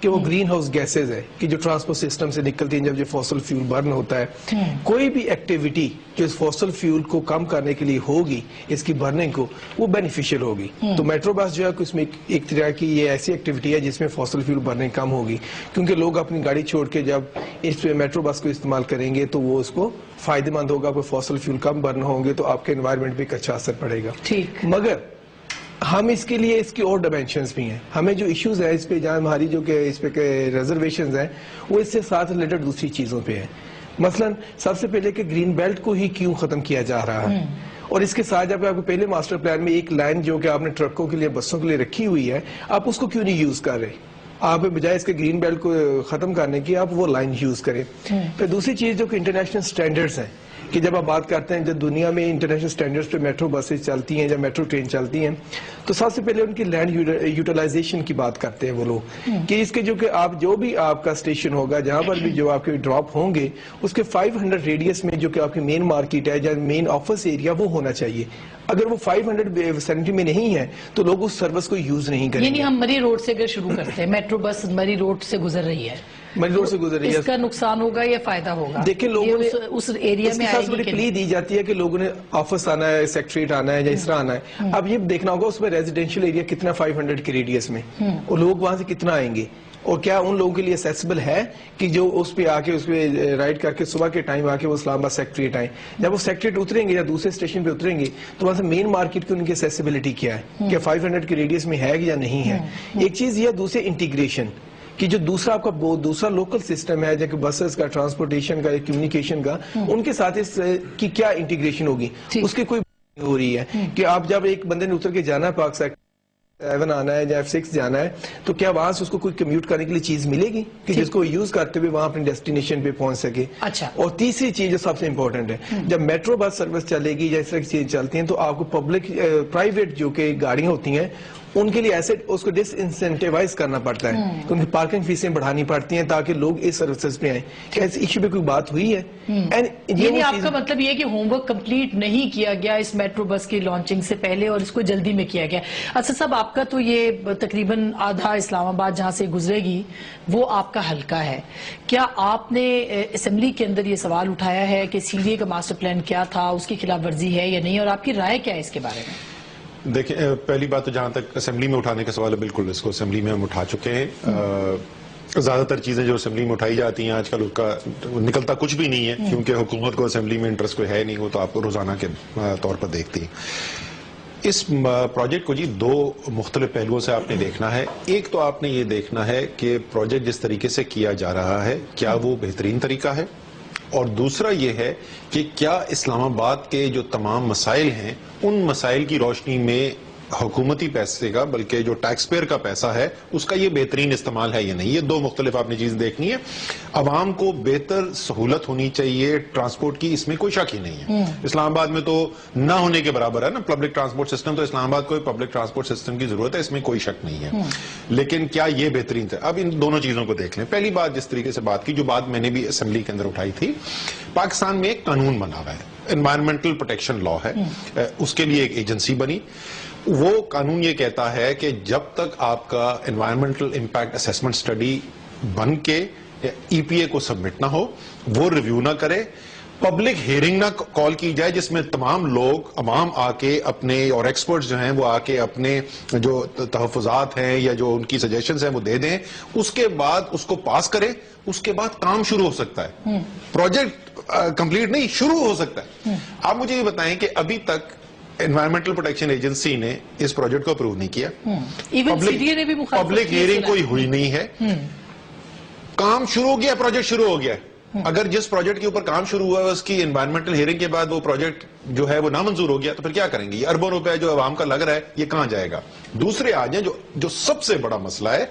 کہ وہ green house gases ہے کہ جو ٹرانسپورٹ سسٹم سے نکلتی ہیں جب یہ فوسل فیول برن ہوتا ہے. کوئی بھی ایکٹیویٹی جو اس فوسل فیول کو کم کرنے کے لیے ہوگی اس کی برننگ کو, وہ بینیفیشل ہوگی. تو میٹرو بس جو ہے اس میں ایک طرح کی یہ ایسی ایکٹیویٹی ہے جس میں فوسل فیول برننگ کم ہوگی, کیونکہ لوگ اپنی گاڑی چھوڑ کے جب اس میٹرو بس کو استعمال کریں گے تو وہ اس کو فائدہ مند ہوگا. کوئی فوسل فیول کم برن ہوں گے تو آپ کے انوائرمنٹ پہ ایک اچھا اثر پڑے گا. مگر ہم اس کے لیے اس کی اور ڈائمینشنز بھی ہیں. ہمیں جو ایشوز ہیں اس پہ جہاں ہماری جو کہ اس پہ ریزرویشنز ہیں وہ اس سے ساتھ ریلیٹڈ دوسری چیزوں پہ ہیں. مثلا سب سے پہلے کہ گرین بیلٹ کو ہی کیوں ختم کیا جا رہا ہے, اور اس کے ساتھ جب آپ کو پہلے ماسٹر پلان میں ایک لائن جو کہ آپ نے ٹرکوں کے لیے بسوں کے لیے رکھی ہوئی ہے, آپ اس کو کیوں نہیں یوز کر رہے؟ آپ بجائے اس کے گرین بیلٹ کو ختم کرنے کی آپ وہ لائن یوز کریں. پھر دوسری چیز جو کہ انٹرنیشنل سٹینڈرڈز ہیں, کہ جب آپ بات کرتے ہیں جب دنیا میں انٹرنیشنل سٹینڈرڈز پہ میٹرو بسیں چلتی ہیں یا میٹرو ٹرین چلتی ہیں تو سب سے پہلے ان کی لینڈ یوٹیلائزیشن کی بات کرتے ہیں وہ لوگ, کہ اس کے جو کہ آپ جو بھی آپ کا اسٹیشن ہوگا جہاں پر بھی جو آپ کے ڈراپ ہوں گے اس کے 500 ریڈیس میں جو کہ آپ کی مین مارکیٹ ہے یا مین آفس ایریا وہ ہونا چاہیے. اگر وہ 500 ویسینٹی میں نہیں ہے تو لوگ اس سروس کو یوز نہیں کریں گے. یعنی ہم مری روڈ سے اگر شروع کرتے ہیں, میٹرو بس مری روڈ سے گزر رہی ہے, مری روڈ سے گزر رہی ہے, اس کا نقصان ہوگا یا فائدہ ہوگا؟ دیکھیں لوگوں نے اس ایریا میں سب سے بڑی پلی دی جاتی ہے کہ لوگوں نے آفس آنا ہے, سیکٹریٹ آنا ہے یا اس طرح آنا ہے. اب یہ دیکھنا ہوگا اس میں ریزیڈینشیل ایریا کتنا 500 کے ریڈیس میں, اور لوگ وہاں سے کتنا آئیں گے, اور کیا ان لوگوں کے لیے اسیسیبل ہے کہ جو اس پہ آ کے اس پہ رائڈ کر کے صبح کے ٹائم آ کے وہ اسلام آباد سیکٹریٹ آئیں. جب وہ سیکٹریٹ اتریں گے یا دوسرے اسٹیشن پہ اتریں گے تو وہاں سے مین مارکیٹ کی ان کی اسیسیبلٹی کیا ہے, کہ 500 کے ریڈیس میں ہے یا نہیں ہے. ایک چیز یہ, دوسرے انٹیگریشن کہ جو دوسرا آپ کا دوسرا لوکل سسٹم ہے جیسے بسز کا, ٹرانسپورٹیشن کا, کمیونیکیشن کا, ان کے ساتھ اس کی کیا انٹیگریشن ہوگی, اس کی کوئی ہو رہی ہے. کہ آپ جب ایک بندے نے اتر کے جانا ہے پارک سیکٹر 7 آنا ہے یا F6 جانا ہے تو کیا وہاں سے اس کو کوئی کمیوٹ کرنے کے لیے چیز ملے گی کہ جس کو یوز کرتے ہوئے وہاں اپنی ڈیسٹینیشن پہ پہنچ سکے. اور تیسری چیز جو سب سے امپورٹنٹ ہے, جب میٹرو بس سروس چلے گی یا اس طرح کی چیزیں چلتی ہیں تو آپ کو پبلک پرائیویٹ جو کہ گاڑیاں ہوتی ہیں ان کے لیے ایسے اس کو ڈس انسینٹیوائز کرنا پڑتا ہے, ان کی پارکنگ فیسیں بڑھانی پڑتی ہیں تاکہ لوگ اس سروسز پہ آئیں. کیا اس ایشو پہ کوئی بات ہوئی ہے؟ یعنی آپ کا مطلب یہ ہے کہ ہوم ورک کمپلیٹ نہیں کیا گیا اس میٹرو بس کی لانچنگ سے پہلے اور اس کو جلدی میں کیا گیا. اچھا صاحب, آپ کا تو یہ تقریباً آدھا اسلام آباد جہاں سے گزرے گی وہ آپ کا حلقہ ہے. کیا آپ نے اسمبلی کے اندر یہ سوال اٹھایا ہے کہ سی ڈی اے کا ماسٹر پلان کیا تھا, اس کی خلاف ورزی ہے یا نہیں, اور آپ کی رائے کیا ہے اس کے بارے میں؟ دیکھیں, پہلی بات تو جہاں تک اسمبلی میں اٹھانے کا سوال ہے, بالکل اس کو اسمبلی میں ہم اٹھا چکے ہیں. زیادہ تر چیزیں جو اسمبلی میں اٹھائی جاتی ہیں آج کل اس کا نکلتا کچھ بھی نہیں ہے, کیونکہ حکومت کو اسمبلی میں انٹرسٹ کوئی ہے نہیں, وہ تو آپ کو روزانہ کے طور پر دیکھتی ہیں. اس پروجیکٹ کو جی دو مختلف پہلوؤں سے آپ نے دیکھنا ہے. ایک تو آپ نے یہ دیکھنا ہے کہ پروجیکٹ جس طریقے سے کیا جا رہا ہے کیا وہ بہترین طریقہ ہے, اور دوسرا یہ ہے کہ کیا اسلام آباد کے جو تمام مسائل ہیں ان مسائل کی روشنی میں حکومتی پیسے کا بلکہ جو ٹیکس پیئر کا پیسہ ہے اس کا یہ بہترین استعمال ہے یا نہیں. یہ دو مختلف آپ نے چیز دیکھنی ہے. عوام کو بہتر سہولت ہونی چاہیے ٹرانسپورٹ کی, اس میں کوئی شک ہی نہیں ہے. اسلام آباد میں تو نہ ہونے کے برابر ہے نا پبلک ٹرانسپورٹ سسٹم, تو اسلام آباد کو پبلک ٹرانسپورٹ سسٹم کی ضرورت ہے, اس میں کوئی شک نہیں ہے. لیکن کیا یہ بہترین تھا؟ اب ان دونوں چیزوں کو دیکھ لیں. پہلی بات جس طریقے سے بات کی, جو بات میں نے بھی اسمبلی کے اندر اٹھائی تھی, پاکستان میں ایک قانون بنا ہوا ہے, انوائرمنٹل پروٹیکشن لا ہے, اس کے لیے ایک ایجنسی بنی. وہ قانون یہ کہتا ہے کہ جب تک آپ کا انوائرمنٹل امپیکٹ اسیسمنٹ اسٹڈی بن کے ای پی اے کو سبمٹ نہ ہو, وہ ریویو نہ کرے, پبلک ہیئرنگ نہ کال کی جائے جس میں تمام لوگ عوام آ کے اپنے, اور ایکسپرٹس جو ہیں وہ آ کے اپنے جو تحفظات ہیں یا جو ان کی سجیشنز ہیں وہ دے دیں, اس کے بعد اس کو پاس کرے, اس کے بعد کام شروع ہو سکتا ہے. پروجیکٹ کمپلیٹ نہیں, شروع ہو سکتا ہے. آپ مجھے یہ بتائیں کہ ابھی تک انوائرمنٹل پروٹیکشن ایجنسی نے اس پروجیکٹ کو اپروو نہیں کیا, پبلک ہیئرنگ کوئی ہوئی نہیں ہے, کام شروع ہو گیا, پروجیکٹ شروع ہو گیا. اگر جس پروجیکٹ کے اوپر کام شروع ہوا ہے اس کی انوائرمنٹل ہیئرنگ کے بعد وہ پروجیکٹ جو ہے وہ نامنظور ہو گیا تو پھر کیا کریں گے؟ یہ اربوں روپے جو عوام کا لگ رہا ہے یہ کہاں جائے گا؟ دوسرے آ جائیں جو سب سے بڑا مسئلہ ہے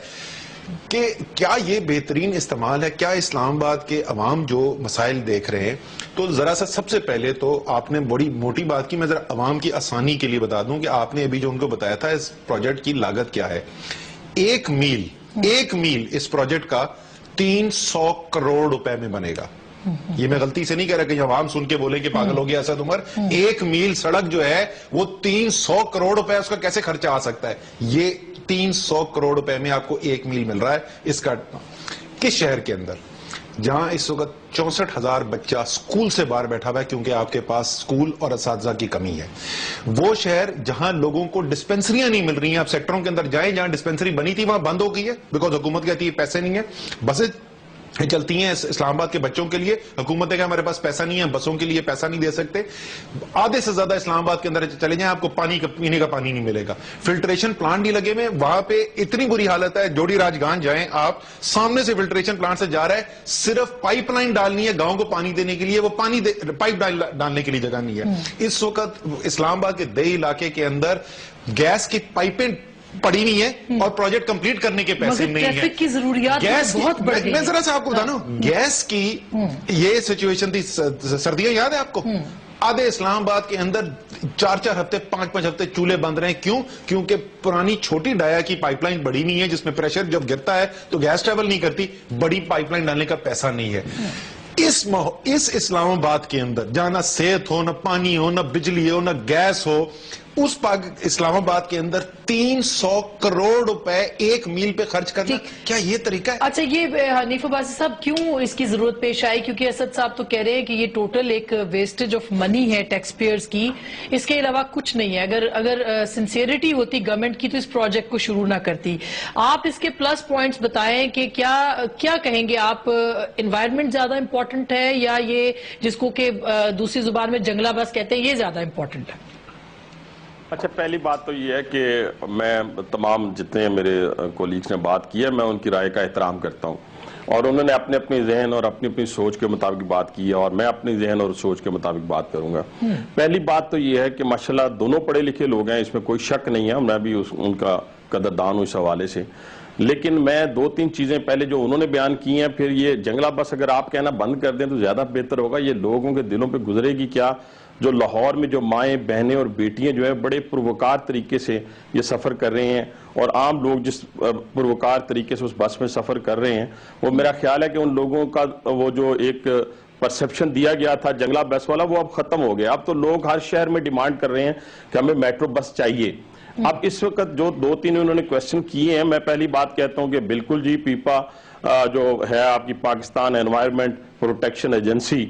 کہ کیا یہ بہترین استعمال ہے؟ کیا اسلام آباد کے عوام جو مسائل دیکھ رہے ہیں, تو ذرا سا سب سے پہلے تو آپ نے بڑی موٹی بات کی, میں ذرا عوام کی آسانی کے لیے بتا دوں کہ آپ نے ابھی جو ان کو بتایا تھا اس پروجیکٹ کی لاگت کیا ہے. 1 میل اس پروجیکٹ کا 300 کروڑ روپے میں بنے گا. یہ میں غلطی سے نہیں کہہ رہا کہ عوام سن کے بولے کہ پاگل ہو گیا اسد عمر. 1 میل سڑک جو ہے وہ 300 کروڑ روپے اس کا کیسے خرچہ آ سکتا ہے؟ یہ 300 کروڑ روپے میں آپ کو 1 میل مل رہا ہے. اس کا کس شہر کے اندر جہاں اس وقت 64,000 بچہ سکول سے باہر بیٹھا ہوا ہے کیونکہ آپ کے پاس سکول اور اساتذہ کی کمی ہے. وہ شہر جہاں لوگوں کو ڈسپنسریاں نہیں مل رہی ہیں. آپ سیکٹروں کے اندر جائیں جہاں ڈسپنسری بنی تھی وہاں بند ہو گئی ہے بیکاز حکومت کہتی ہے پیسے نہیں ہیں. بسیں چلتی ہیں اسلام آباد کے بچوں کے لیے, حکومت ہے کہ ہمارے پاس پیسہ نہیں ہے, بسوں کے لیے پیسہ نہیں دے سکتے. آدھے سے زیادہ اسلام آباد کے اندر چلے جائیں آپ کو پینے کا پانی نہیں ملے گا. فلٹریشن پلانٹ نہیں لگے میں وہاں پہ. اتنی بری حالت ہے. جوڑی راجگان جائیں آپ, سامنے سے فلٹریشن پلانٹ سے جا رہا ہے, صرف پائپ لائن ڈالنی ہے گاؤں کو پانی دینے کے لیے, وہ پائپ ڈالنے کے لیے جگہ نہیں ہے. اس وقت اسلام آباد کے دیہی علاقے کے اندر گیس کی پائپیں پڑی نہیں ہے اور پروجیکٹ کمپلیٹ کرنے کے پیسے نہیں ہیں. ٹریفک کی ضروریات بہت بڑھ گئی. میں ذرا سے آپ کو بتانا, گیس کی یہ سچویشن تھی, سردیاں یاد ہے آپ کو؟ آدھے اسلام آباد کے اندر 4 ہفتے 5 ہفتے چولہے بند رہے ہیں. کیوں؟ کیونکہ پرانی چھوٹی ڈایا کی پائپ لائن بڑی نہیں ہے جس میں پریشر جب گرتا ہے تو گیس ٹریول نہیں کرتی. بڑی پائپ لائن ڈالنے کا پیسہ نہیں ہے. اس اسلام آباد کے اندر جہاں نہ صحت ہو, نہ پانی ہو, نہ بجلی ہو, نہ گیس ہو, اس اسلام آباد کے اندر 300 کروڑ روپے 1 میل پہ خرچ کرنا, کیا یہ طریقہ ہے؟ اچھا, یہ حنیف عباسی صاحب کیوں اس کی ضرورت پیش آئی؟ کیونکہ اسد صاحب تو کہہ رہے ہیں کہ یہ ٹوٹل ایک ویسٹیج آف منی ہے ٹیکس پیئرز کی, اس کے علاوہ کچھ نہیں ہے. اگر سنسیئرٹی ہوتی گورنمنٹ کی تو اس پروجیکٹ کو شروع نہ کرتی. آپ اس کے پلس پوائنٹس بتائیں کہ کیا کہیں گے آپ, انوائرمنٹ زیادہ امپورٹنٹ ہے یا یہ جس کو کہ دوسری زبان میں جنگلہ بس کہتے ہیں یہ زیادہ امپورٹنٹ ہے؟ اچھا, پہلی بات تو یہ ہے کہ میں تمام جتنے میرے کولیگز نے بات کی ہے میں ان کی رائے کا احترام کرتا ہوں, اور انہوں نے اپنے ذہن اور اپنی سوچ کے مطابق بات کی ہے, اور میں اپنی ذہن اور سوچ کے مطابق بات کروں گا. پہلی بات تو یہ ہے کہ ماشاءاللہ دونوں پڑھے لکھے لوگ ہیں, اس میں کوئی شک نہیں ہے, میں بھی ان کا قدردان ہوں اس حوالے سے. لیکن میں 2-3 چیزیں پہلے جو انہوں نے بیان کی ہیں, پھر یہ جنگلہ بس اگر آپ کہنا بند کر دیں تو زیادہ بہتر ہوگا. یہ لوگوں کے دلوں پہ گزرے گی کیا؟ جو لاہور میں جو مائیں بہنیں اور بیٹیاں جو ہے بڑے پروکار طریقے سے یہ سفر کر رہے ہیں, اور عام لوگ جس پروکار طریقے سے اس بس میں سفر کر رہے ہیں, وہ میرا خیال ہے کہ ان لوگوں کا وہ جو ایک پرسپشن دیا گیا تھا جنگلہ بس والا, وہ اب ختم ہو گیا. اب تو لوگ ہر شہر میں ڈیمانڈ کر رہے ہیں کہ ہمیں میٹرو بس چاہیے. اب اس وقت جو 2-3 انہوں نے کویسچن کیے ہیں, میں پہلی بات کہتا ہوں کہ بالکل جی, پیپا جو ہے آپ کی پاکستان انوائرمنٹ پروٹیکشن ایجنسی,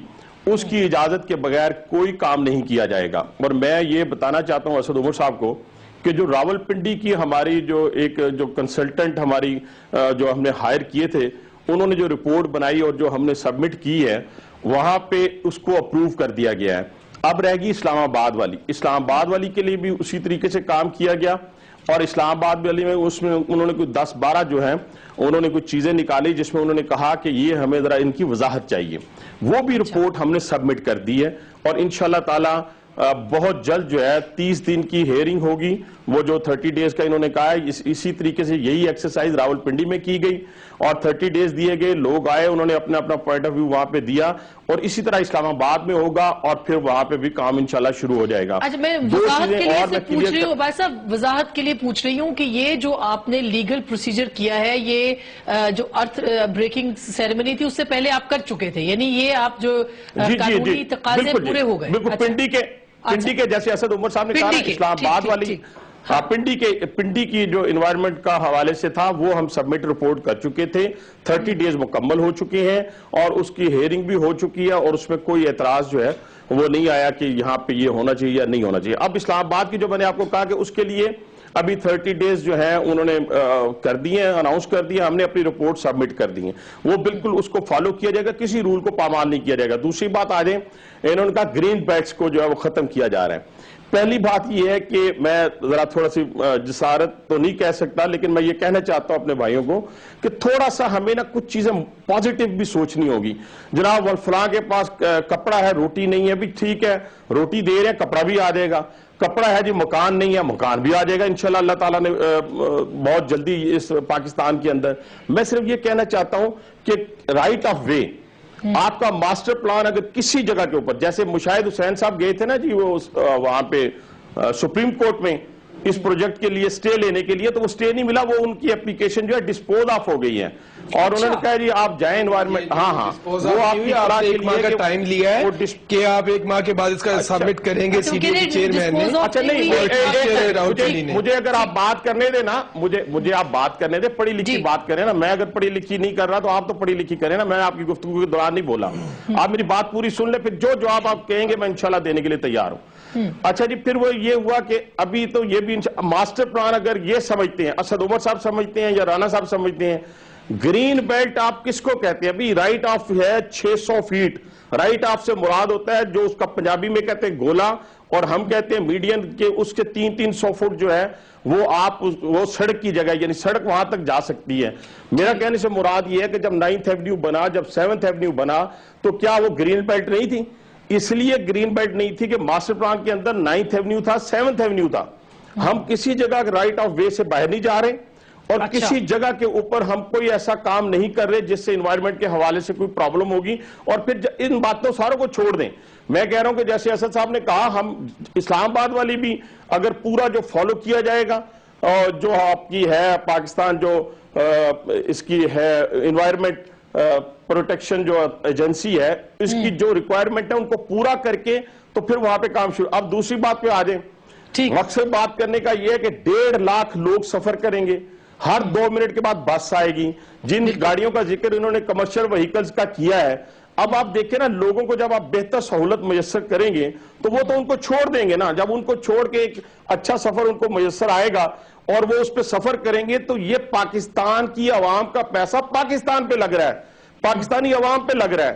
اس کی اجازت کے بغیر کوئی کام نہیں کیا جائے گا. اور میں یہ بتانا چاہتا ہوں اسد عمر صاحب کو کہ جو راولپنڈی کی ہماری جو کنسلٹنٹ ہماری جو ہم نے ہائر کیے تھے, انہوں نے جو رپورٹ بنائی اور جو ہم نے سبمٹ کی ہے, وہاں پہ اس کو اپروو کر دیا گیا ہے. اب رہ گئی اسلام آباد والی. اسلام آباد والی کے لیے بھی اسی طریقے سے کام کیا گیا, اور اسلام آباد والی میں اس میں انہوں نے کوئی 10-12 جو ہیں انہوں نے کچھ چیزیں نکالی جس میں انہوں نے کہا کہ یہ ہمیں ذرا ان کی وضاحت چاہیے. وہ بھی رپورٹ ہم نے سبمٹ کر دی ہے, اور انشاءاللہ تعالی بہت جلد جو ہے 30 دن کی ہیئرنگ ہوگی. وہ جو 30 ڈیز کا انہوں نے کہا ہے, اسی طریقے سے یہی ایکسرسائز راولپنڈی میں کی گئی, اور 30 ڈیز دیے گئے, لوگ آئے, انہوں نے اپنا پوائنٹ آف ویو وہاں پہ دیا, اور اسی طرح اسلام آباد میں ہوگا, اور پھر وہاں پہ بھی کام انشاءاللہ شروع ہو جائے گا. اچھا, میں وضاحت کے لیے سے پوچھ رہی ہوں بھائی صاحب, وضاحت کے لیے پوچھ رہی ہوں کہ یہ جو آپ نے لیگل پروسیجر کیا ہے, یہ جو ارتھ بریکنگ سیریمنی تھی اس سے پہلے آپ کر چکے تھے, یعنی یہ آپ جو قانونی تقاضے پورے ہو گئے؟ بالکل, پنڈی کے جیسے اسد عمر صاحب نے کہا, اسلام آباد والی پنڈی کی جو انوائرمنٹ کا حوالے سے تھا وہ ہم سبمٹ رپورٹ کر چکے تھے. 30 ڈیز مکمل ہو چکے ہیں, اور اس کی ہیئرنگ بھی ہو چکی ہے, اور اس میں کوئی اعتراض جو ہے وہ نہیں آیا کہ یہاں پہ یہ ہونا چاہیے یا نہیں ہونا چاہیے. اب اسلام آباد کی جو میں نے آپ کو کہا کہ اس کے لیے ابھی 30 ڈیز جو ہیں انہوں نے کر دیے ہیں, اناؤنس کر دیے, ہم نے اپنی رپورٹ سبمٹ کر دی ہیں, وہ بالکل اس کو فالو کیا جائے گا, کسی رول کو پامال نہیں کیا جائے گا. دوسری بات آ جائیں, انہوں نے کہا گرین بیلٹس کو جو ہے وہ ختم کیا جا رہا ہے. پہلی بات یہ ہے کہ میں ذرا تھوڑا سی جسارت تو نہیں کہہ سکتا, لیکن میں یہ کہنا چاہتا ہوں اپنے بھائیوں کو کہ تھوڑا سا ہمیں نا کچھ چیزیں پازیٹیو بھی سوچنی ہوگی. جناب فلاں کے پاس کپڑا ہے, روٹی نہیں ہے, بھی ٹھیک ہے, روٹی دے رہے ہیں, کپڑا بھی آ جائے گا. کپڑا ہے جی, مکان نہیں ہے, مکان بھی آ جائے گا انشاءاللہ اللہ تعالیٰ نے بہت جلدی اس پاکستان کے اندر. میں صرف یہ کہنا چاہتا ہوں کہ رائٹ آف وے, آپ کا ماسٹر پلان اگر کسی جگہ کے اوپر, جیسے مشاہد حسین صاحب گئے تھے نا جی وہ وہاں پہ سپریم کورٹ میں اس پروجیکٹ کے لیے سٹے لینے کے لیے, تو وہ سٹے نہیں ملا, وہ ان کی اپلیکیشن جو ہے ڈسپوز آف ہو گئی ہے. اور انہوں نے کہا جی آپ جائیں انوائرمنٹ. ہاں وہ آپ کی آپ ایک ماہ کا ٹائم لیا ہے کہ آپ ایک ماہ کے بعد اس کا سبمٹ کریں گے سی ڈی کے چیئرمین نے. اچھا نہیں, مجھے اگر آپ بات کرنے دیں نا, مجھے آپ بات کرنے دیں, پڑھی لکھی بات کریں نا. میں اگر پڑھی لکھی نہیں کر رہا تو آپ تو پڑھی لکھی کریں نا. میں آپ کی گفتگو کے دوران نہیں بولا. آپ میری بات پوری سن لیں, پھر جو جواب آپ کہیں گے میں انشاءاللہ دینے کے لیے تیار ہوں. اچھا جی, پھر وہ یہ ہوا کہ ابھی تو یہ بھی ماسٹر پلان اگر یہ سمجھتے ہیں, اسد عمر صاحب سمجھتے ہیں یا رانا صاحب سمجھتے ہیں, گرین بیلٹ آپ کس کو کہتے ہیں؟ ابھی رائٹ آف ہے 600 فیٹ. رائٹ آف سے مراد ہوتا ہے جو اس کا پنجابی میں کہتے ہیں گولا, اور ہم کہتے ہیں میڈین کے اس کے 300 فٹ جو ہے وہ سڑک کی جگہ, یعنی سڑک وہاں تک جا سکتی ہے. میرا کہنے سے مراد یہ ہے کہ جب 9th ایونیو بنا, جب 7th ایونیو بنا, تو کیا وہ گرین بیلٹ نہیں تھی؟ اس لیے گرین بیلٹ نہیں تھی کہ ماسٹر پلان کے اندر 9th ایونیو تھا, 7th ایونیو تھا. ہم کسی جگہ رائٹ آف وے سے باہر نہیں جا رہے, اور کسی جگہ کے اوپر ہم کوئی ایسا کام نہیں کر رہے جس سے انوائرمنٹ کے حوالے سے کوئی پرابلم ہوگی. اور پھر ان باتوں ساروں کو چھوڑ دیں. میں کہہ رہا ہوں کہ جیسے اسد صاحب نے کہا, ہم اسلام آباد والی بھی اگر پورا جو فالو کیا جائے گا, اور جو آپ کی ہے پاکستان جو اس کی ہے انوائرمنٹ پروٹیکشن جو ایجنسی ہے, اس کی جو ریکوائرمنٹ ہے ان کو پورا کر کے تو پھر وہاں پہ کام شروع. اب دوسری بات پہ آ جائیں. مقصد بات کرنے کا یہ ہے کہ 1.5 لاکھ لوگ سفر کریں گے, ہر 2 منٹ کے بعد بس آئے گی. جن گاڑیوں کا ذکر انہوں نے کمرشل وہیکلز کا کیا ہے, اب آپ دیکھیں نا, لوگوں کو جب آپ بہتر سہولت میسر کریں گے تو وہ تو ان کو چھوڑ دیں گے نا. جب ان کو چھوڑ کے ایک اچھا سفر ان کو میسر آئے گا اور وہ اس پہ سفر کریں گے, تو یہ پاکستان کی عوام کا پیسہ پاکستان پہ لگ رہا ہے, پاکستانی عوام پہ لگ رہا ہے,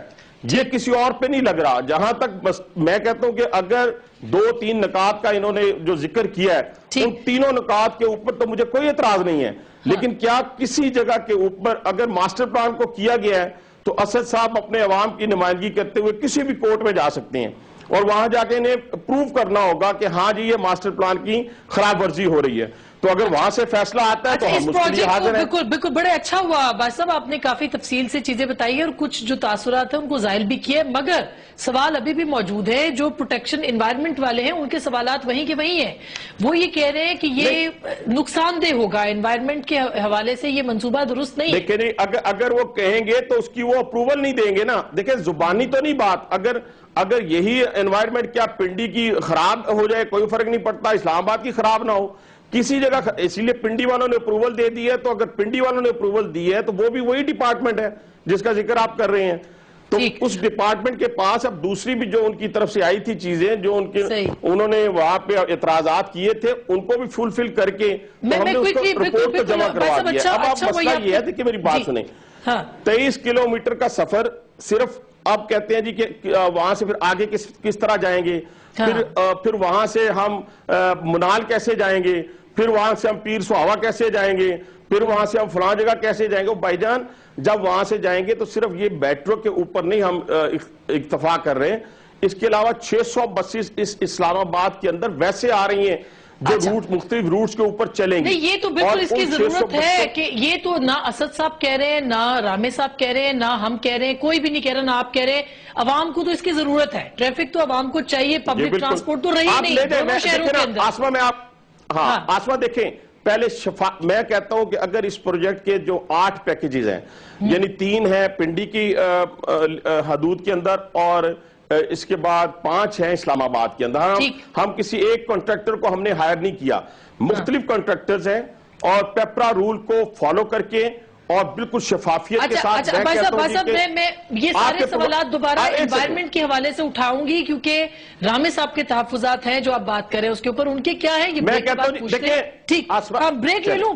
یہ کسی اور پہ نہیں لگ رہا. جہاں تک میں کہتا ہوں کہ اگر 2-3 نکات کا انہوں نے جو ذکر کیا ہے, ان تینوں نکات کے اوپر تو مجھے کوئی اعتراض نہیں ہے, لیکن کیا کسی جگہ کے اوپر اگر ماسٹر پلان کو کیا گیا ہے تو اسد صاحب اپنے عوام کی نمائندگی کرتے ہوئے کسی بھی کورٹ میں جا سکتے ہیں, اور وہاں جا کے انہیں پروف کرنا ہوگا کہ ہاں جی یہ ماسٹر پلان کی خلاف ورزی ہو رہی ہے. تو اگر وہاں سے فیصلہ آتا ہے تو ہم اس کے لیے حاضر ہیں. بالکل بڑے اچھا ہوا بھائی صاحب, آپ نے کافی تفصیل سے چیزیں بتائی ہیں اور کچھ جو تاثرات ہیں ان کو ظاہر بھی کیے, مگر سوال ابھی بھی موجود ہے. جو پروٹیکشن انوائرمنٹ والے ہیں ان کے سوالات وہیں کے وہیں ہیں. وہ یہ کہہ رہے ہیں کہ یہ نقصان دہ ہوگا انوائرمنٹ کے حوالے سے, یہ منصوبہ درست نہیں. دیکھیں اگر وہ کہیں گے تو اس کی وہ اپروول نہیں دیں گے نا. دیکھیں زبانی تو نہیں بات, اگر یہی انوائرمنٹ کیا پنڈی کی خراب ہو جائے کوئی فرق نہیں پڑتا, اسلام آباد کی خراب نہ ہو کسی جگہ, اسی لیے پنڈی والوں نے اپروول دے دی ہے. تو اگر پنڈی والوں نے اپروول دی ہے تو وہ بھی وہی ڈپارٹمنٹ ہے جس کا ذکر آپ کر رہے ہیں. تو اس ڈپارٹمنٹ کے پاس اب دوسری بھی جو ان کی طرف سے آئی تھی چیزیں, جو انہوں نے وہاں پہ اعتراضات کیے تھے, ان کو بھی فلفل کر کے ہم نے اس کو رپورٹ کو جمع کروا دیا. اب آپ مسئلہ یہ ہے کہ میری بات سنیں, 23 کلومیٹر کا سفر صرف آپ کہتے ہیں جی کہ وہاں سے پھر آگے کس طرح جائیں گے, پھر وہاں سے ہم منال کیسے جائیں گے, پھر وہاں سے ہم پیر سہاوا کیسے جائیں گے, پھر وہاں سے ہم فلاں جگہ کیسے جائیں گے. بھائی جان جب وہاں سے جائیں گے تو صرف یہ میٹرو کے اوپر نہیں ہم اکتفا کر رہے ہیں, اس کے علاوہ 600 بسیز اس اسلام آباد کے اندر ویسے آ رہی ہیں جو مختلف روٹس کے اوپر چلیں گے. یہ تو بالکل اس کی ضرورت ہے کہ یہ تو نہ اسد صاحب کہہ رہے ہیں, نہ رامے صاحب کہہ رہے ہیں, نہ ہم کہہ رہے ہیں, کوئی بھی نہیں کہہ رہا, نہ آپ کہہ رہے ہیں. عوام کو تو اس کی ضرورت ہے, ٹریفک تو عوام کو چاہیے, پبلک ٹرانسپورٹ تو رہی نہیں دونوں شہروں کے اندر. آسما میں آپ آسما دیکھیں پہلے میں کہتا ہوں کہ اگر اس پروجیکٹ کے جو 8 پیکیجز ہیں, یعنی 3 ہیں پنڈی کی حدود کے اندر اور اس کے بعد 5 ہیں اسلام آباد کے اندر, ہم کسی ایک کنٹریکٹر کو ہم نے ہائر نہیں کیا, مختلف کنٹریکٹرز ہیں, اور پیپرا رول کو فالو کر کے اور بالکل شفافیت کے ساتھ. میں یہ سارے سوالات دوبارہ انوائرمنٹ کے حوالے سے اٹھاؤں گی, کیونکہ رامے صاحب کے تحفظات ہیں جو آپ بات کریں اس کے اوپر, ان کے کیا ہیں یہ میں کہتا ہوں. ٹھیک, بریک لے لوں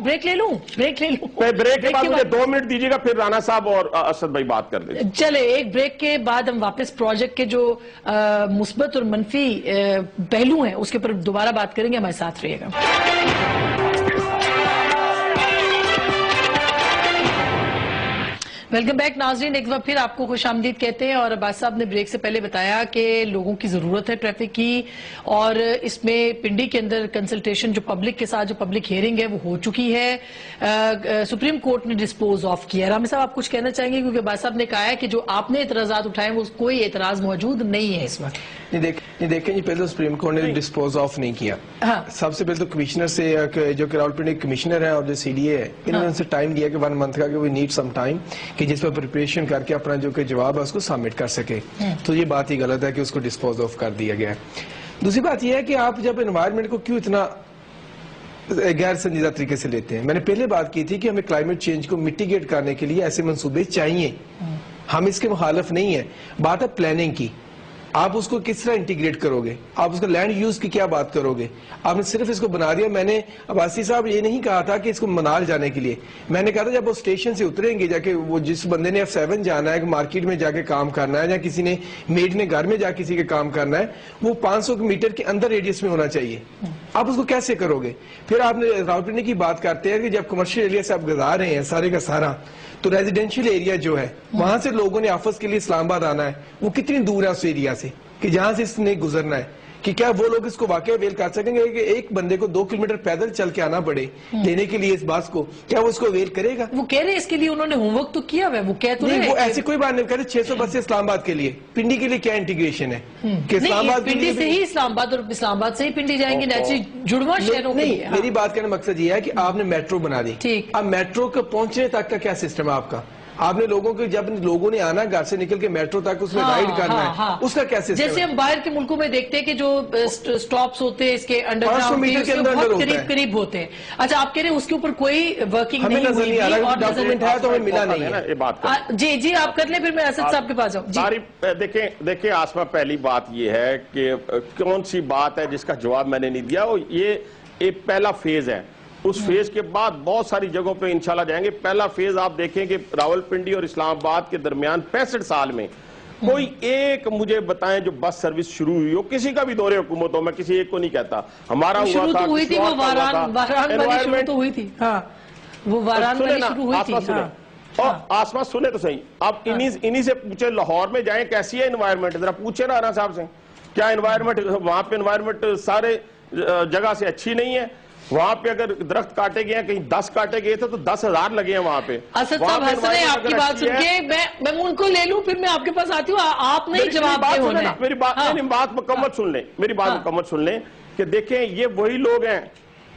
بریک کے بعد مجھے 2 منٹ دیجیے گا, پھر رانا صاحب اور اسد بھائی بات کر دیں. چلے ایک بریک کے بعد ہم واپس پروجیکٹ کے جو مثبت اور منفی پہلو ہیں اس کے اوپر دوبارہ بات کریں گے. ہمارے ساتھ رہیے گا. ویلکم بیک ناظرین، ایک بار پھر آپ کو خوش آمدید کہتے ہیں. اور عباس صاحب نے بریک سے پہلے بتایا کہ لوگوں کی ضرورت ہے ٹریفک کی، اور اس میں پنڈی کے اندر کنسلٹیشن جو پبلک کے ساتھ جو پبلک ہیئرنگ ہے وہ ہو چکی ہے. سپریم کورٹ نے ڈسپوز آف کیا. رامے صاحب آپ کچھ کہنا چاہیں گے؟ کیونکہ عباس صاحب نے کہا ہے کہ جو آپ نے اعتراضات اٹھائے وہ کوئی اعتراض موجود نہیں ہے اس وقت. دیکھیں جی، پہلے تو سپریم کورٹ نے ڈسپوز آف نہیں کیا. سب سے پہلے تو کمشنر سے، جو کہ راولپنڈی کمشنر ہے اور جو سی ڈی اے ہے، انہوں نے ان سے ٹائم دیا کہ 1 منتھ کا، کہ وی نیڈ سم ٹائم، کہ جس پر پریپریشن کر کے اپنا جو کہ جواب ہے اس کو سبمٹ کر سکے. تو یہ بات ہی غلط ہے کہ اس کو ڈسپوز آف کر دیا گیا. دوسری بات یہ ہے کہ آپ جب انوائرمنٹ کو کیوں اتنا غیر سنجیدہ طریقے سے لیتے ہیں. میں نے پہلے بات کی تھی کہ ہمیں کلائمیٹ چینج کو میٹیگیٹ کرنے کے لیے ایسے منصوبے چاہیے. ہم اس کے مخالف نہیں ہیں. بات ہے پلاننگ کی. آپ اس کو کس طرح انٹیگریٹ کرو گے؟ آپ اس کا لینڈ یوز کی کیا بات کرو گے؟ آپ نے صرف اس کو بنا دیا. میں نے عباسی صاحب یہ نہیں کہا تھا کہ اس کو منال جانے کے لیے. میں نے کہا تھا جب وہ اسٹیشن سے اتریں گے، جا کے وہ جس بندے نے F7 جانا ہے، مارکیٹ میں جا کے کام کرنا ہے، یا کسی نے میڈ نے گھر میں جا کسی کے کام کرنا ہے، وہ 500 میٹر کے اندر ریڈیس میں ہونا چاہیے. آپ اس کو کیسے کرو گے؟ پھر آپ نے راولپنڈی کی بات کرتے ہیں کہ جب کمرشل ایریا سے آپ گزار رہے ہیں سارے کا سارا، تو ریزیڈینشیل ایریا جو ہے وہاں سے لوگوں نے آفس کے لیے اسلام آباد آنا ہے، وہ کتنی دور ہے اس ایریا سے کہ جہاں سے اس نے گزرنا ہے؟ کہ کیا وہ لوگ اس کو واقعی ویل کر سکیں گے کہ ایک بندے کو 2 کلومیٹر پیدل چل کے آنا پڑے لینے کے لیے اس بات کو؟ کیا وہ اس کو ویل کرے گا؟ وہ کہہ رہے ہیں اس کے لیے انہوں نے ہوم ورک تو کیا ہوا ہے. وہ کہہ تو نہیں، رہے وہ ایسی کوئی بات نہیں کہہ رہے. 600 بس سے اسلام آباد کے لیے، پنڈی کے لیے کیا انٹیگریشن ہے کہ اسلام آباد پنڈی سے ہی اسلام آباد، اور اسلام آباد سے ہی پنڈی جائیں گے نیچرلی جڑواں شہروں کے لیے. نہیں، میری بات کرنے کا مقصد یہ ہے کہ آپ نے میٹرو بنا دی. اب میٹرو کے پہنچنے تک کا کیا سسٹم ہے آپ کا؟ آپ نے لوگوں کے، جب لوگوں نے آنا گھر سے نکل کے میٹرو تک اس میں رائڈ کرنا ہے، اس کا کیا سسٹم ہے؟ جیسے ہم باہر کے ملکوں میں دیکھتے ہیں کہ جو سٹاپس ہوتے ہیں اس کے انڈر گراؤنڈ بہت قریب ہوتے ہیں. اچھا، آپ کہہ رہے ہیں اس کے اوپر کوئی ورکنگ نہیں ہوئی اور ڈاکومنٹ ہے تو ہمیں ملا نہیں ہے. جی آپ کر لیں، پھر میں اسد صاحب کے پاس جاؤں. دیکھیں آسما، پہلی بات یہ ہے کہ کون سی بات ہے جس کا جواب میں نے نہیں دیا. یہ ایک پہلا فیز ہے. اس فیز کے بعد بہت ساری جگہوں پہ انشاءاللہ جائیں گے. پہلا فیز آپ دیکھیں کہ راولپنڈی اور اسلام آباد کے درمیان 65 سال میں کوئی ایک مجھے بتائیں جو بس سروس شروع ہوئی ہو کسی کا بھی دور حکومت ہو. میں کسی ایک کو نہیں کہتا. ہمارا ہوا تھا، ہوئی تھی وہ واران والی شروع تو ہوئی تھی. ہاں، وہ واران والی شروع ہوئی تھی. اور آسما سنے تو صحیح. آپ انہی سے پوچھیں لاہور میں جائیں کیسی ہے انوائرمنٹ، ذرا پوچھیں رانا صاحب سے. کیا انوائرمنٹ وہاں پہ انوائرمنٹ سارے جگہ سے اچھی نہیں ہے؟ وہاں پہ اگر درخت کاٹے گئے ہیں، کہیں 10 کاٹے گئے تھے تو 10,000 لگے ہیں وہاں پہ. اسد صاحب ہنس رہے ہیں آپ کی بات سن کے. میں ان کو لے لوں، پھر میں آپ کے پاس آتی ہوں. آپ نہیں جواب دے ہونا ہے. میری بات مکمل سن لیں. میری بات مکمل سن لیں کہ دیکھیں یہ وہی لوگ ہیں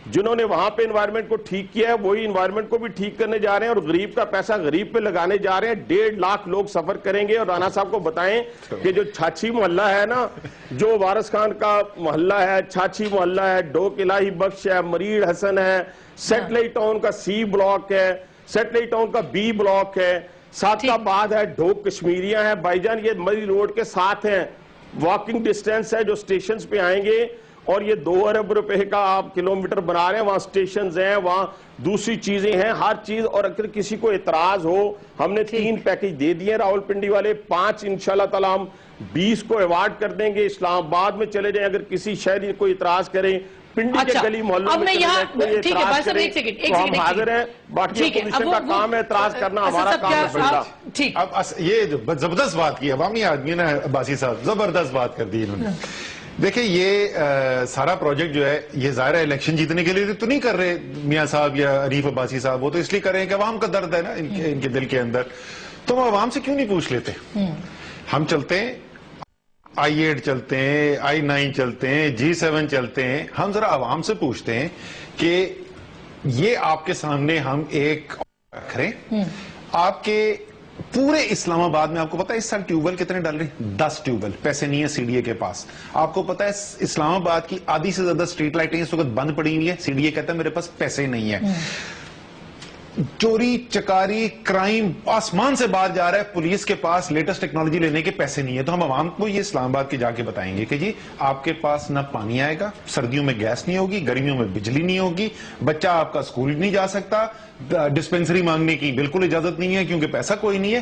جنہوں نے وہاں پہ انوائرمنٹ کو ٹھیک کیا ہے، وہی انوائرمنٹ کو بھی ٹھیک کرنے جا رہے ہیں، اور غریب کا پیسہ غریب پہ لگانے جا رہے ہیں. 1.5 لاکھ لوگ سفر کریں گے. اور رانا صاحب کو بتائیں کہ جو چھاچھی محلہ ہے نا، جو وارث خان کا محلہ ہے، چھاچھی محلہ ہے، ڈوک الہی بخش ہے، مرید حسن ہے، سیٹلائٹ ٹاؤن کا C بلاک ہے، سیٹلائٹ ٹاؤن کا B بلاک ہے، ساتھ آباد ہے، ڈوک کشمیریاں ہیں. بھائی جان یہ مری روڈ کے ساتھ ہیں، واکنگ ڈسٹینس ہے. جو سٹیشنز پہ آئیں گے، اور یہ 2 ارب روپے کا آپ کلومیٹر بنا رہے ہیں، وہاں سٹیشنز ہیں، وہاں دوسری چیزیں ہیں، ہر چیز. اور اگر کسی کو اعتراض ہو، ہم نے 3 پیکج دے دیے راولپنڈی والے، 5 انشاءاللہ تعالی ہم 20 کو ایوارڈ کر دیں گے. اسلام آباد میں چلے جائیں، اگر کسی شہری کوئی اعتراض کریں، پنڈی کے گلی محلوں میں چلے جائیں، کوئی اعتراض کریں تو ہم حاضر ہیں. باقی اپوزیشن کا کام ہے اعتراض کرنا، ہمارا کام ہے بندہ. اب یہ زبردست بات کی عوامی آدمی نا عباسی صاحب، زبردست بات کر دی انہوں نے. دیکھیں یہ سارا پروجیکٹ جو ہے یہ ظاہر ہے الیکشن جیتنے کے لیے تو نہیں کر رہے میاں صاحب یا عریف عباسی صاحب. وہ تو اس لیے کر رہے ہیں کہ عوام کا درد ہے نا ان کے دل کے اندر. تو وہ عوام سے کیوں نہیں پوچھ لیتے؟ ہم چلتے ہیں I8 چلتے ہیں، I9 چلتے ہیں، G7 چلتے ہیں. ہم ذرا عوام سے پوچھتے ہیں کہ یہ آپ کے سامنے ہم ایک رکھ رہے ہیں، آپ کے پورے اسلام آباد میں آپ کو پتا ہے اس سال ٹیوبل کتنے ڈال رہے ہیں؟ 10 ٹیوبل. پیسے نہیں ہے سی ڈی اے کے پاس. آپ کو پتا ہے اسلام آباد کی آدھی سے زیادہ اسٹریٹ لائٹیں اس وقت بند پڑی ہوئی ہے. سی ڈی اے کہتا ہے میرے پاس پیسے نہیں ہے. چوری چکاری کرائم آسمان سے باہر جا رہا ہے. پولیس کے پاس لیٹسٹ ٹیکنالوجی لینے کے پیسے نہیں ہے. تو ہم عوام کو یہ اسلام آباد کے جا کے بتائیں گے کہ جی آپ کے پاس نہ پانی آئے گا، سردیوں میں گیس نہیں ہوگی، گرمیوں میں بجلی نہیں ہوگی، بچہ آپ کا اسکول نہیں جا سکتا، ڈسپینسری مانگنے کی بالکل اجازت نہیں ہے کیونکہ پیسہ کوئی نہیں ہے.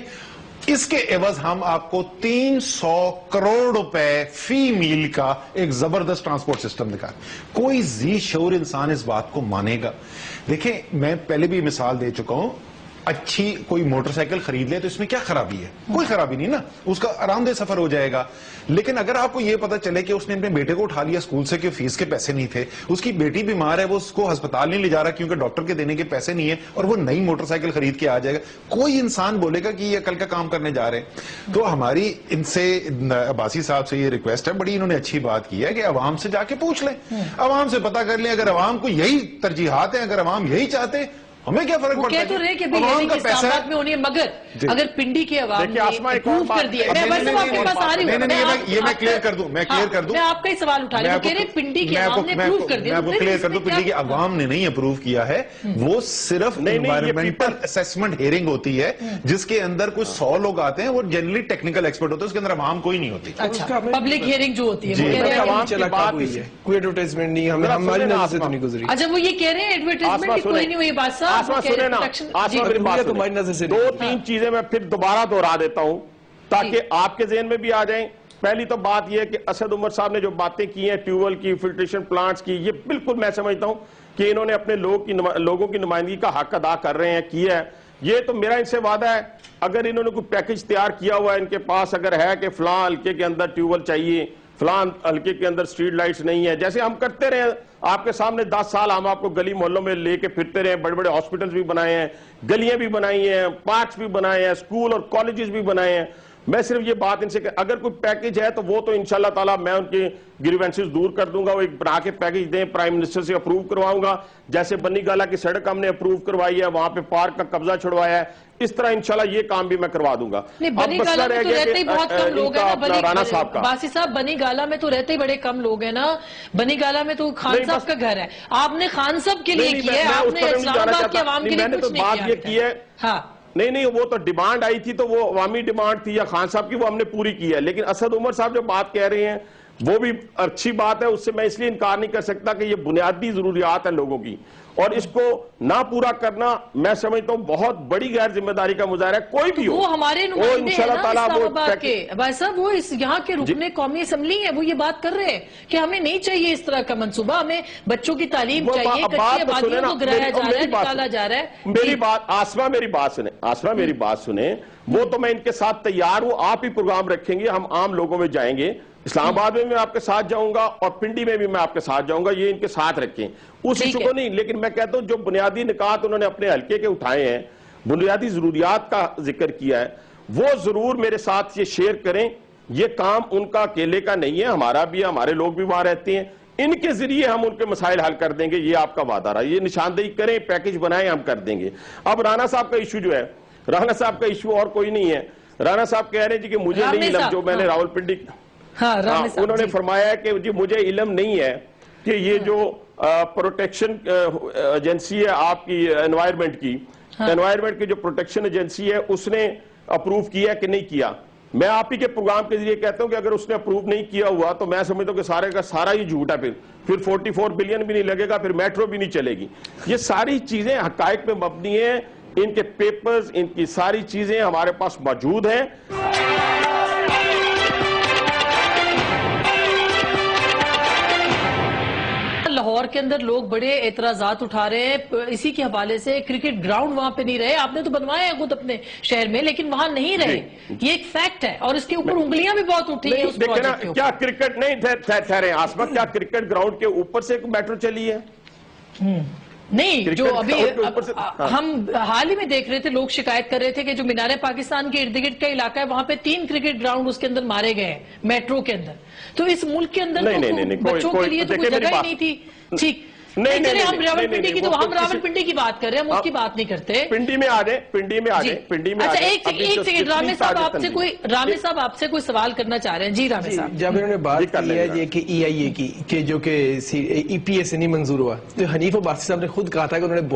اس کے عوض ہم آپ کو 300 کروڑ روپے فی میل کا ایک زبردست ٹرانسپورٹ سسٹم دکھا. کوئی ذی شعور انسان اس بات کو مانے گا؟ دیکھیں میں پہلے بھی مثال دے چکا ہوں. اچھی کوئی موٹر سائیکل خرید لے تو اس میں کیا خرابی ہے؟ کوئی خرابی نہیں نا، اس کا آرام دہ سفر ہو جائے گا. لیکن اگر آپ کو یہ پتا چلے کہ اس نے اپنے بیٹے کو اٹھا لیا اسکول سے کہ فیس کے پیسے نہیں تھے، اس کی بیٹی بیمار ہے، وہ اس کو ہسپتال نہیں لے جا رہا کیونکہ ڈاکٹر کے دینے کے پیسے نہیں ہیں، اور وہ نئی موٹر سائیکل خرید کے آ جائے گا، کوئی انسان بولے گا کہ یہ کل کا کام کرنے جا رہے ہیں. تو ہماری ان سے عباسی صاحب سے یہ ریکویسٹ ہے، بڑی انہوں نے اچھی بات کی ہے کہ عوام سے جا کے پوچھ لیں، عوام سے پتا کر لیں. اگر عوام کو یہی ترجیحات ہیں، اگر عوام یہی چاہتے، ہمیں کیا فرق پڑتا ہے؟ کہہ تو رہے کہ عوام کا پیسہ میں ہونی ہے، مگر اگر پنڈی کے عوام نے اپروو کر دیا، یہ میں کلیئر کر دوں، میں آپ کا ہی سوال اٹھا رہی ہوں، کہہ رہے پنڈی کے عوام نے اپروو کر دیا. میں آپ کو کلیئر کر دوں، پنڈی کے عوام نے نہیں اپروو کیا ہے، وہ صرف انوائرمنٹل اسیسمنٹ ہیئرنگ ہوتی ہے جس کے اندر کچھ 100 لوگ آتے ہیں، وہ جنرلی ٹیکنیکل ایکسپرٹ ہوتے ہیں، اس کے اندر عوام کوئی نہیں ہوتی. اچھا، پبلک ہیئرنگ جو ہوتی ہے عوام چلا بات ہوئی ہے، کوئی ایڈورٹائزمنٹ نہیں، ہماری نظر سے تو نہیں گزری. اچھا، وہ یہ کہہ رہے ہیں ایڈورٹائزمنٹ کی کوئی نہیں ہوئی. بات صاحب میری بات سنیں، 2-3 چیزیں میں پھر دوبارہ دہرا دیتا ہوں تاکہ آپ کے ذہن میں بھی آ جائیں. پہلی تو بات یہ ہے کہ اسد عمر صاحب نے جو باتیں کی ہیں ٹیوبویل کی، فلٹریشن پلانٹس کی، یہ بالکل میں سمجھتا ہوں کہ انہوں نے اپنے لوگوں کی نمائندگی کا حق ادا کر رہے ہیں، کیا ہے. یہ تو میرا ان سے وعدہ ہے، اگر انہوں نے کوئی پیکج تیار کیا ہوا ہے ان کے پاس، اگر ہے کہ فلاں حلقے کے اندر ٹیوبویل چاہیے، فلاں حلقے کے اندر اسٹریٹ لائٹس نہیں ہے، جیسے ہم کرتے رہے آپ کے سامنے 10 سال ہم آپ کو گلی محلوں میں لے کے پھرتے رہے ہیں، بڑے بڑے ہاسپٹلز بھی بنائے ہیں، گلیاں بھی بنائی ہیں، پارکس بھی بنائے ہیں، اسکول اور کالجز بھی بنائے ہیں. میں صرف یہ بات ان سے کہ اگر کوئی پیکج ہے تو وہ تو انشاءاللہ تعالیٰ میں ان کے گریوینسز دور کر دوں گا. وہ ایک بنا کے پیکج دیں، پرائم منسٹر سے اپروو کرواؤں گا. جیسے بنی گالا کی سڑک ہم نے اپروو کروائی ہے، وہاں پہ پارک کا قبضہ چھڑوایا ہے، اس طرح انشاءاللہ یہ کام بھی میں کروا دوں گا. بنی گالا میں تو رہتے ہی بہت کم لوگ ہیں نا، رانا صاحب کا باسی صاحب، بنی گالا میں تو رہتے ہی بڑے کم لوگ ہیں نا. بنی گالا میں تو خان صاحب کا گھر ہے، آپ نے خان صاحب کے لیے کیا ہے، آپ نے اسلام آباد کے عوام کے لیے کچھ نہیں کیا. ہاں نہیں، وہ تو ڈیمانڈ آئی تھی تو وہ عوامی ڈیمانڈ تھی یا خان صاحب کی، وہ ہم نے پوری کی ہے. لیکن اسد عمر صاحب جو بات کہہ رہے ہیں وہ بھی اچھی بات ہے، اس سے میں اس لیے انکار نہیں کر سکتا کہ یہ بنیادی ضروریات ہیں لوگوں کی، اور اس کو نہ پورا کرنا میں سمجھتا ہوں بہت بڑی غیر ذمہ داری کا مظاہرہ ہے. کوئی بھی ہو، وہ ہمارے نمائندے ہیں نا اسلام آباد کے، بھائی صاحب وہ اس یہاں کے رکن قومی اسمبلی ہیں، وہ یہ بات کر رہے ہیں کہ ہمیں نہیں چاہیے اس طرح کا منصوبہ، ہمیں بچوں کی تعلیم چاہیے، کچی آبادیوں کو گرایا جا رہا ہے، نکالا جا رہا ہے. میری بات آسما میری بات سنیں، وہ تو میں ان کے ساتھ تیار ہوں. آپ ہی پروگرام رکھیں گے، ہم عام لوگوں میں جائیں گے، اسلام آباد میں آپ کے ساتھ جاؤں گا اور پنڈی میں بھی میں آپ کے ساتھ جاؤں گا، یہ ان کے ساتھ رکھیں اس ایشو کو نہیں. لیکن میں کہتا ہوں جو بنیادی نکات انہوں نے اپنے حلقے کے اٹھائے ہیں، بنیادی ضروریات کا ذکر کیا ہے، وہ ضرور میرے ساتھ یہ شیئر کریں. یہ کام ان کا اکیلے کا نہیں ہے، ہمارا بھی ہے، ہمارے لوگ بھی وہاں رہتے ہیں، ان کے ذریعے ہم ان کے مسائل حل کر دیں گے. یہ آپ کا وعدہ رہا، یہ نشاندہی کریں، پیکج بنائیں، ہم کر دیں گے. اب رانا صاحب کا ایشو جو ہے، رانا صاحب کا ایشو اور کوئی نہیں ہے. رانا صاحب کہہ رہے ہیں جی کہ مجھے نہیں علم، جو میں نے راول پنڈی انہوں نے فرمایا ہے کہ جی مجھے علم نہیں ہے کہ یہ جو پروٹیکشن ایجنسی ہے آپ کی انوائرمنٹ کی جو پروٹیکشن ایجنسی ہے، اس نے اپروو کیا کہ نہیں کیا. میں آپ ہی کے پروگرام کے ذریعے کہتا ہوں کہ اگر اس نے اپروو نہیں کیا ہوا تو میں سمجھتا ہوں کہ سارے کا سارا ہی جھوٹ ہے. پھر 44 بلین بھی نہیں لگے گا، پھر میٹرو بھی نہیں چلے گی. یہ ساری چیزیں حقائق پہ مبنی ہیں، ان کے پیپرز، ان کی ساری چیزیں ہمارے پاس موجود ہیں. لاہور کے اندر لوگ بڑے اعتراضات اٹھا رہے ہیں اسی کے حوالے سے. کرکٹ گراؤنڈ وہاں پہ نہیں رہے، آپ نے تو بنوایا ہے خود اپنے شہر میں، لیکن وہاں نہیں رہے. یہ ایک فیکٹ ہے اور اس کے اوپر انگلیاں بھی بہت اٹھی ہیں اس پروجیکٹ کے اوپر. کیا کرکٹ نہیں ٹھہرے آسما، کیا کرکٹ گراؤنڈ کے اوپر سے میٹرو چلی ہے؟ نہیں، جو ابھی ہم حال ہی میں دیکھ رہے تھے، لوگ شکایت کر رہے تھے کہ جو مینار پاکستان کے ارد گرد کا علاقہ ہے وہاں پہ 3 کرکٹ گراؤنڈ اس کے اندر مارے گئے ہیں میٹرو کے اندر. تو اس ملک کے اندر بچوں کے لیے تو کوئی جگہ ہی نہیں تھی. ٹھیک، ہم راول پنڈی کی، تو ہم راول پنڈی کی بات کر رہے ہیں، ہم اس کی بات نہیں کرتے. پنڈی میں آ جائیں، پنڈی میں آ جائیں. اچھا ایک سیکنڈ، رامے صاحب آپ سے کوئی سوال کرنا چاہ رہے ہیں. جی رامے صاحب، جب انہوں نے بات کی ہے کہ ای آئی اے کی کہ جو کہ ای پی اے سے نہیں منظور ہوا، تو حنیف عباسی صاحب نے خود کہا تھا کہ انہوں نے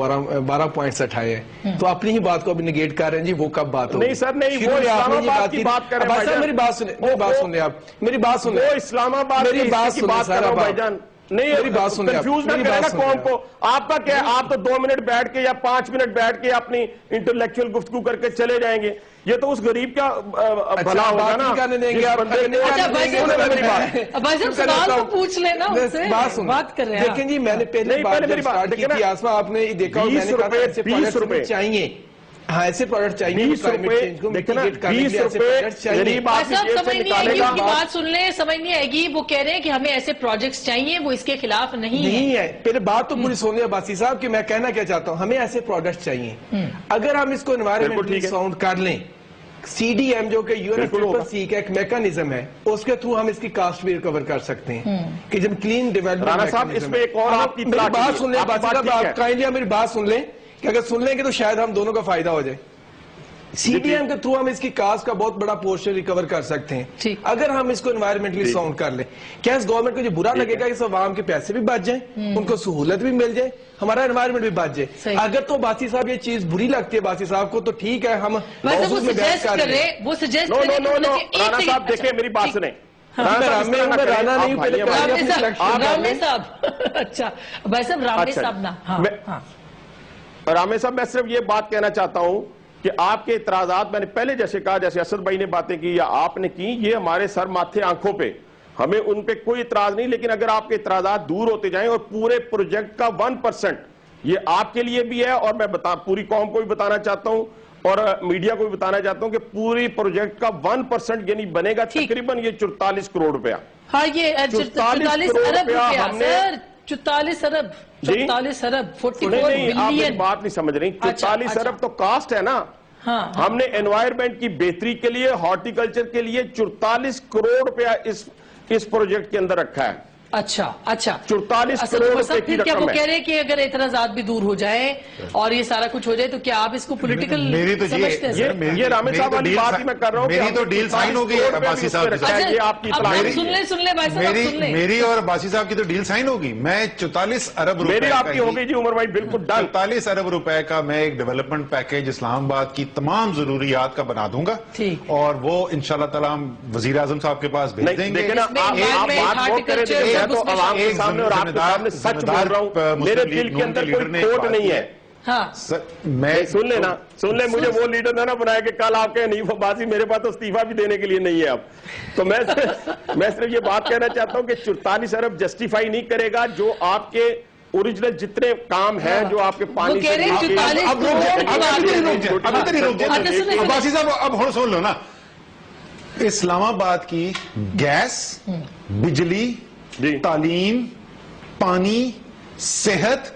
12 پوائنٹس اٹھائے ہیں، تو اپنی ہی بات کو ابھی نگیٹ کر رہے ہیں. جی وہ کب بات ہوگی؟ نہیں سر، نہیں، وہ اسلام آباد کی بات کر رہے ہیں. میری بات سنیں، آپ میری بات سنیں. وہ اسلام آباد کی بات کر رہا ہوں بھائی جان. نہیں، میری بات سنیں، کنفیوز نہ کریں نا قوم کو. آپ کا کیا، آپ تو 2 منٹ بیٹھ کے یا 5 منٹ بیٹھ کے اپنی انٹلیکچوئل گفتگو کر کے چلے جائیں گے. یہ تو اس غریب کا بھلا ہوگا نا. سوال تو پوچھ لینا، بات کر رہے ہیں. دیکھیں جی، میں نے پہلے بات سٹارٹ کی تھی آسما، آپ نے دیکھا 20 روپے چاہیے. ہاں ایسے پروڈکٹ چاہیے 20 روپے دیکھیں نا 20 روپے غریب آدمی جیب سے نکالے گا. کی بات سن لیں, سمجھ نہیں آئے گی. وہ کہہ رہے ہیں کہ ہمیں ایسے پروجیکٹس چاہیے, وہ اس کے خلاف نہیں ہے. پہلے بات تو پوری سنیے عباسی صاحب کہ میں کہنا کیا چاہتا ہوں, ہمیں ایسے پروڈکٹس چاہیے. اگر ہم اس کو انوائرمنٹلی ساؤنڈ کر لیں, سی ڈی ایم جو کہ یو این ایف سی کا ایک میکانزم ہے, اس کے تھرو ہم اس کی کاسٹ بھی ریکور کر سکتے ہیں کہ جب کلین ڈیولپمنٹ. رانا صاحب اس میں ایک اور آپ کی میری بات سن لیں عباسی صاحب, آپ کائنڈلی میری بات سن لیں کہ اگر سن لیں گے تو شاید ہم دونوں کا فائدہ ہو جائے. سی ڈی ایم کے تھرو ہم اس کی کاسٹ کا بہت بڑا پورشن ریکور کر سکتے ہیں اگر ہم اس کو انوائرمنٹلی ساؤنڈ کر لیں. کیا اس گورنمنٹ کو جو برا لگے گا, اس عوام کے پیسے بھی بچ جائیں, ان کو سہولت بھی مل جائے, ہمارا انوائرمنٹ بھی بچ جائے. اگر تو باسی صاحب یہ چیز بری لگتی ہے باسی صاحب کو, تو ٹھیک ہے, ہم وہ سجیسٹ کر رہے ہیں. رانا صاحب دیکھیں میری بات سنیں. رانا نہیں پہلے رامے صاحب, اچھا بھائی صاحب رامے صاحب نا. رامے صاحب میں صرف یہ بات کہنا چاہتا ہوں کہ آپ کے اعتراضات میں نے پہلے جیسے کہا, جیسے اسد بھائی نے باتیں کی یا آپ نے کی, یہ ہمارے سر ماتھے آنکھوں پہ, ہمیں ان پہ کوئی اعتراض نہیں. لیکن اگر آپ کے اعتراضات دور ہوتے جائیں اور پورے پروجیکٹ کا 1% یہ آپ کے لیے بھی ہے, اور میں پوری قوم کو بھی بتانا چاہتا ہوں اور میڈیا کو بھی بتانا چاہتا ہوں کہ پوری پروجیکٹ کا 1% یعنی بنے گا تقریباً یہ 44 کروڑ روپیہ. ہاں یہ 44 ارب روپیہ سر, 44 ارب, 44 ارب 44 نہیں, آپ بلین. بات نہیں سمجھ رہی. 44 ارب تو کاسٹ ہے نا. ہم نے انوائرمنٹ کی بہتری کے لیے, ہارٹیکلچر کے لیے 44 کروڑ روپیہ اس پروجیکٹ کے اندر رکھا ہے. اچھا 44 کروڑ روپے کی کیا رقم وہ ہے. کہہ رہے ہیں کہ اگر اعتراضات بھی دور ہو جائیں اور یہ سارا کچھ ہو جائے تو کیا آپ اس کو پولیٹیکل سمجھتے ہیں؟ یہ رامے صاحب والی بات ہی میں کر رہا ہوں. میری تو ڈیل سائن ہو گئی ہے عباسی صاحب. یہ آپ کی سن لیں بھائی صاحب, سن لیں. میری اور عباسی صاحب کی تو ڈیل سائن ہوگی. میں 44 ارب روپے, میری آپ کی ہو گئی جی عمر بھائی, بالکل ڈن. 44 ارب روپے کا میں ایک ڈیولپمنٹ پیکیج اسلام آباد کی تمام ضروریات کا بنا دوں گا, اور وہ انشاءاللہ تعالیٰ ہم وزیر اعظم صاحب کے پاس بھیج دیں گے. آپ بات وہ کریں تو عوام کے سامنے اور آپ کے سامنے سچ بول رہا ہوں, میرے دل کے اندر کوئی کھوٹ نہیں ہے. میں سن لیں, مجھے وہ لیڈر نہ بنایا کہ کل آپ کے حنیف عباسی میرے پاس تو استعفیٰ بھی دینے کے لیے نہیں ہے اب. تو میں صرف یہ بات کہنا چاہتا ہوں کہ 44 ارب جسٹیفائی نہیں کرے گا جو آپ کے اوریجنل جتنے کام ہیں, جو آپ کے پانی سے عباسی صاحب اب سن لو نا. اسلام آباد کی گیس, بجلی, تعلیم, پانی, صحت,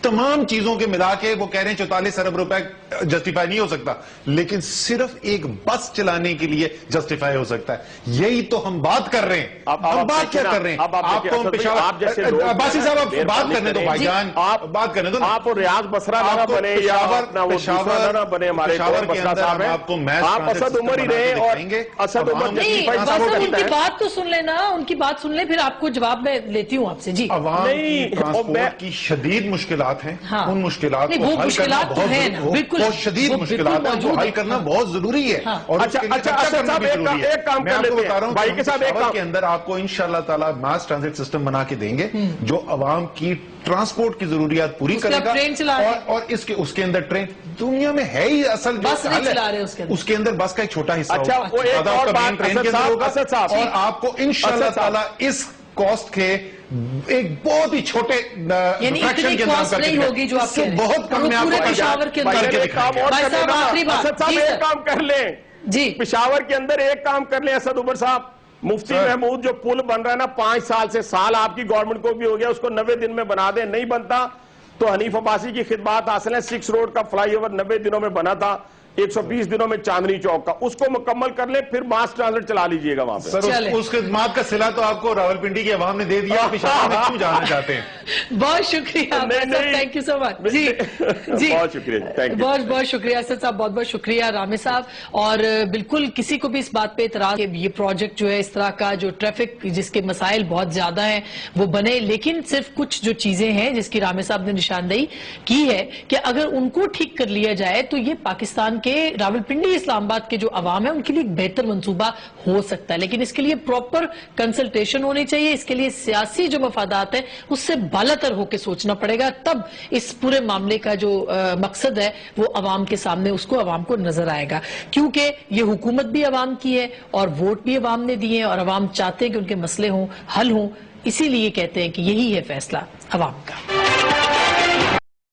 تمام چیزوں کے ملا کے وہ کہہ رہے ہیں 44 ارب روپے جسٹیفائی نہیں ہو سکتا, لیکن صرف ایک بس چلانے کے لیے جسٹیفائی ہو سکتا ہے. یہی تو ہم بات کر رہے ہیں. ہم بات کیا کر رہے ہیں؟ آپ کو پشاور, عباسی صاحب آپ بات کرنے دو بھائی جان, آپ بات کرنے دو. آپ ریاض بسرا نہ بنے یا پشاور نہ بنے, ہمارے بسرا صاحب ہیں, آپ اسد عمر ہی رہے. اور اسد عمر ان کی بات تو سن لینا, ان کی بات سن لیں, پھر آپ کو جواب میں لیتی ہوں آپ سے. جی عوام ٹرانسپورٹ کی شدید مشکلات ہیں, ان مشکلات کو حل کرنا بہت شدید مشکلات ہیں, جو حل کرنا بہت ضروری ہے. اور ایک کام میں آپ کو بتا رہا ہوں کہ پشاور کے اندر آپ کو انشاءاللہ تعالیٰ ماس ٹرانزٹ سسٹم بنا کے دیں گے جو عوام کی ٹرانسپورٹ کی ضروریات پوری کرے گا. اور اس کے اندر ٹرین دنیا میں ہے ہی اصل جو حل ہے, اس کے اندر بس کا ایک چھوٹا حصہ ہوگا, اور آپ کو انشاءاللہ تعالیٰ اس کاسٹ کے ایک بہت ہی چھوٹے فریکشن کے اندر نہیں ہوگی جو آپ بہت کم میں آپ کو پشاور کے اندر ایک کام کر لیں. جی پشاور کے اندر ایک کام کر لیں اسد عمر صاحب, مفتی محمود جو پل بن رہا ہے نا 5 سال سے, سال آپ کی گورنمنٹ کو بھی ہو گیا, اس کو 90 دن میں بنا دیں. نہیں بنتا تو حنیف عباسی کی خدمات حاصل ہیں. 6 روڈ کا فلائی اوور 90 دنوں میں بنا تھا, 120 دنوں میں چاندنی چوک کا, اس کو مکمل کر لیں, پھر ماس ٹرانزٹ چلا لیجئے گا وہاں پہ. سر اس خدمات کا صلہ تو آپ کو راولپنڈی کی عوام نے دے دیا, پشاور میں کیوں جانا چاہتے ہیں؟ بہت شکریہ, تھینک یو سو مچ. جی بہت شکریہ, بہت شکریہ اسد صاحب, بہت بہت شکریہ رامے صاحب. اور بالکل کسی کو بھی اس بات پہ اعتراض کہ یہ پروجیکٹ جو ہے اس طرح کا جو ٹریفک جس کے مسائل بہت زیادہ ہیں وہ بنے, لیکن صرف کچھ جو چیزیں ہیں جس کی رامے صاحب نے نشاندہی کی ہے کہ اگر ان کو ٹھیک کر لیا جائے تو یہ پاکستان کے راولپنڈی اسلام آباد کے جو عوام ہے ان کے لیے ایک بہتر منصوبہ ہو سکتا ہے. لیکن اس کے لیے پراپر کنسلٹیشن ہونی چاہیے, اس کے لیے سیاسی جو مفادات ہیں اس سے بالاتر ہو کے سوچنا پڑے گا, تب اس پورے معاملے کا جو مقصد ہے وہ عوام کے سامنے اس کو عوام کو نظر آئے گا. کیونکہ یہ حکومت بھی عوام کی ہے اور ووٹ بھی عوام نے دیے ہیں, اور عوام چاہتے ہیں کہ ان کے مسئلے ہوں, حل ہوں, اسی لیے کہتے ہیں کہ یہی ہے فیصلہ عوام کا.